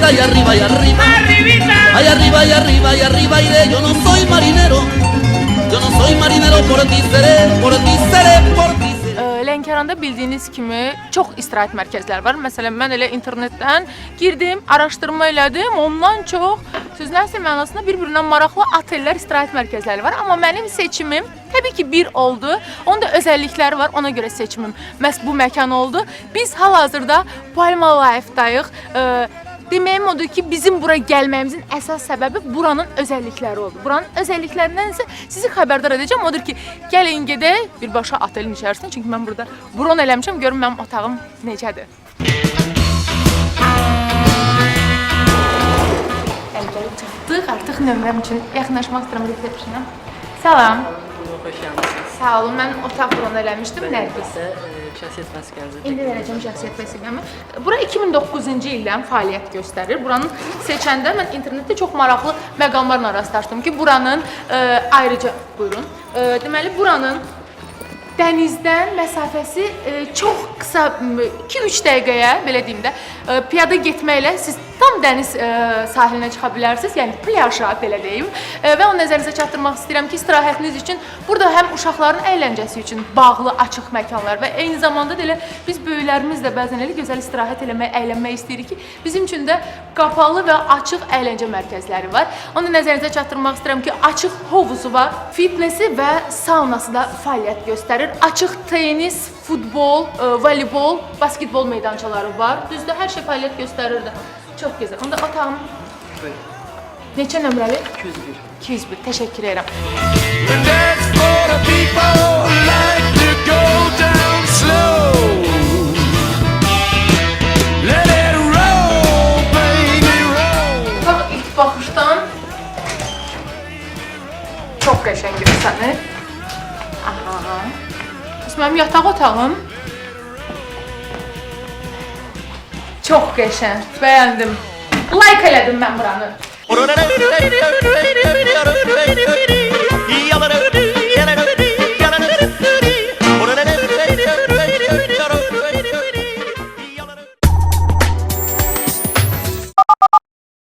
arribita, y arriba, y arriba. Arribita. Ay, arriba, y arriba, y arriba iré. Yo no soy marinero. Yo no soy marinero, por ti seré, por ti seré, por ti seré. Lənkəranda bildiyiniz kimi çox istirahət mərkəzləri var. Məsələn, mən elə internetdən girdim, araşdırma elədim. Ondan çox sözün əsl mənasında bir-birindən maraqlı otellər, istirahət mərkəzləri var. Amma mənim seçimim təbii ki bir oldu. Onun da özəllikləri var. Ona görə seçimim məhz bu məkan oldu. Biz hal-hazırda Palma Life-dayıq. Deməyim odur ki, bizim bura gəlməyimizin əsas səbəbi buranın özəllikləri oldu. Buranın özəlliklərindən isə sizi xəbərdar edəcəm. Odur ki, gəlin gedək birbaşa otelin içərisində. Çünki mən burada bron eləmişəm. Görün mənim otağım necədir. Gəlib çıxdıq. Artıq nömrəm üçün yaxınlaşmaq istəyirəm. Resepsiyona. Salam. Hoş geldiniz. Sağ olun. Mən otaq bron eləmişdim. Nərgiz. Şəxsiyyət vəsiqənizi. İndi verəcəm şəxsiyyət vəsiqəmi. Bura 2009-cu ildən fəaliyyət göstərir. Buranın seçəndə mən internetdə çox maraqlı məqamlarla rastlaşdım ki, buranın ayrıca buyurun. Deməli buranın dənizdən məsafəsi çox qısa 2-3 dəqiqəyə belə deyim də piyada getməklə siz tam dəniz sahilinə çıxa bilərsiniz. Yəni plyaja belə deyim. Və onu nəzərinizə çatdırmaq istəyirəm ki, istirahətiniz üçün burada həm uşaqların əyləncəsi üçün bağlı açıq məkanlar və eyni zamanda da elə biz böyüklərimiz də bəzən elə gözəl istirahət eləmək, əylənmək istəyirik ki, bizim üçün də qapalı və açıq əyləncə mərkəzləri var. Onu nəzərinizə çatdırmaq istəyirəm ki, açıq hovuzu var, fitnesi və saunası da fəaliyyət göstərir. Açıq tenis, futbol, voleybol, basketbol meydançaları var. Düzdür, hər şey fəaliyyət göstərir də. Çox gözəl. Onda otağım neçə nömrəli? 201. 201. Təşəkkür edirəm. And that's for the people who like to go down slow. Let it roll, baby, roll. Otaq ilk baxışdan çox qəşəng görsənir. Aha. Mənim yataq otağım çox qəşəng, bəyəndim. Like elədim mən buranı.